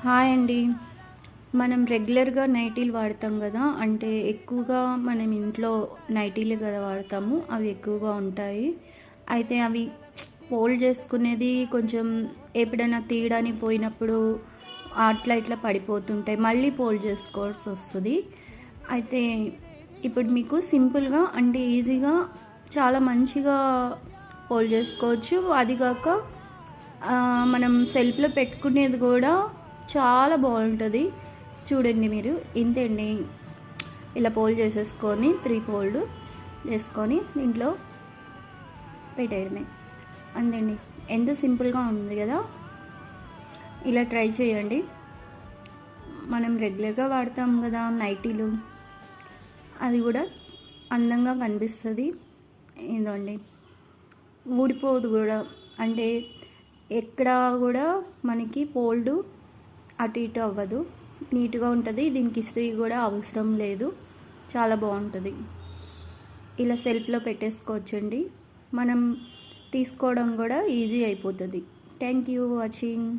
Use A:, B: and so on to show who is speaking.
A: Hi అండి. మనం రెగ్యులర్‌గా నైటీలు వాడతాం గదా! అంటే ఎక్కువగా మనం ఇంట్లో నైటీలే గదా వాడతాము. అవి ఎక్కువగా ఉంటాయి. అయితే అవి ఫోల్డ్ చేసుకునేది కొంచెం ఎప్పుడైనా తీయడానికి పోయినప్పుడు అట్లా ఇట్లా పడిపోతుంటాయి. మళ్ళీ ఫోల్డ్ చేసుకోవాల్సొస్తది. అయితే ఇప్పుడు మీకు సింపుల్‌గా అంటే ఈజీగా చాలా మంచిగా ఫోల్డ్ చేసుకోవచ్చు. అది గాక మనం సెల్ఫ్‌లో పెట్టుకునేది గూడా చాలా బాగుంటుంది. చూడండి మీరు ఇంతే అండి. ఇలా ఫోల్డ్ చేసేసుకొని 3 ఫోల్డ్ చేసుకొని దీంట్లో పెట్టేయడమే. అంతే అండి. ఎంత సింపుల్గా ఉంది కదా! ఇలా ట్రై చేయండి. మనం రెగ్యులర్గా వాడతాం కదా నైటీలు, అది కూడా అందంగా కనిపిస్తుంది. ఇదండి, ఊడిపోదు కూడా. అంటే ఎక్కడ కూడా మనకి ఫోల్డ్ అటు ఇటు అవ్వదు, నీట్గా ఉంటుంది. దీనికి ఇస్త్రీ కూడా అవసరం లేదు. చాలా బాగుంటుంది. ఇలా సెల్ఫ్లో పెట్టేసుకోవచ్చండి. మనం తీసుకోవడం కూడా ఈజీ అయిపోతుంది. Thank you watching.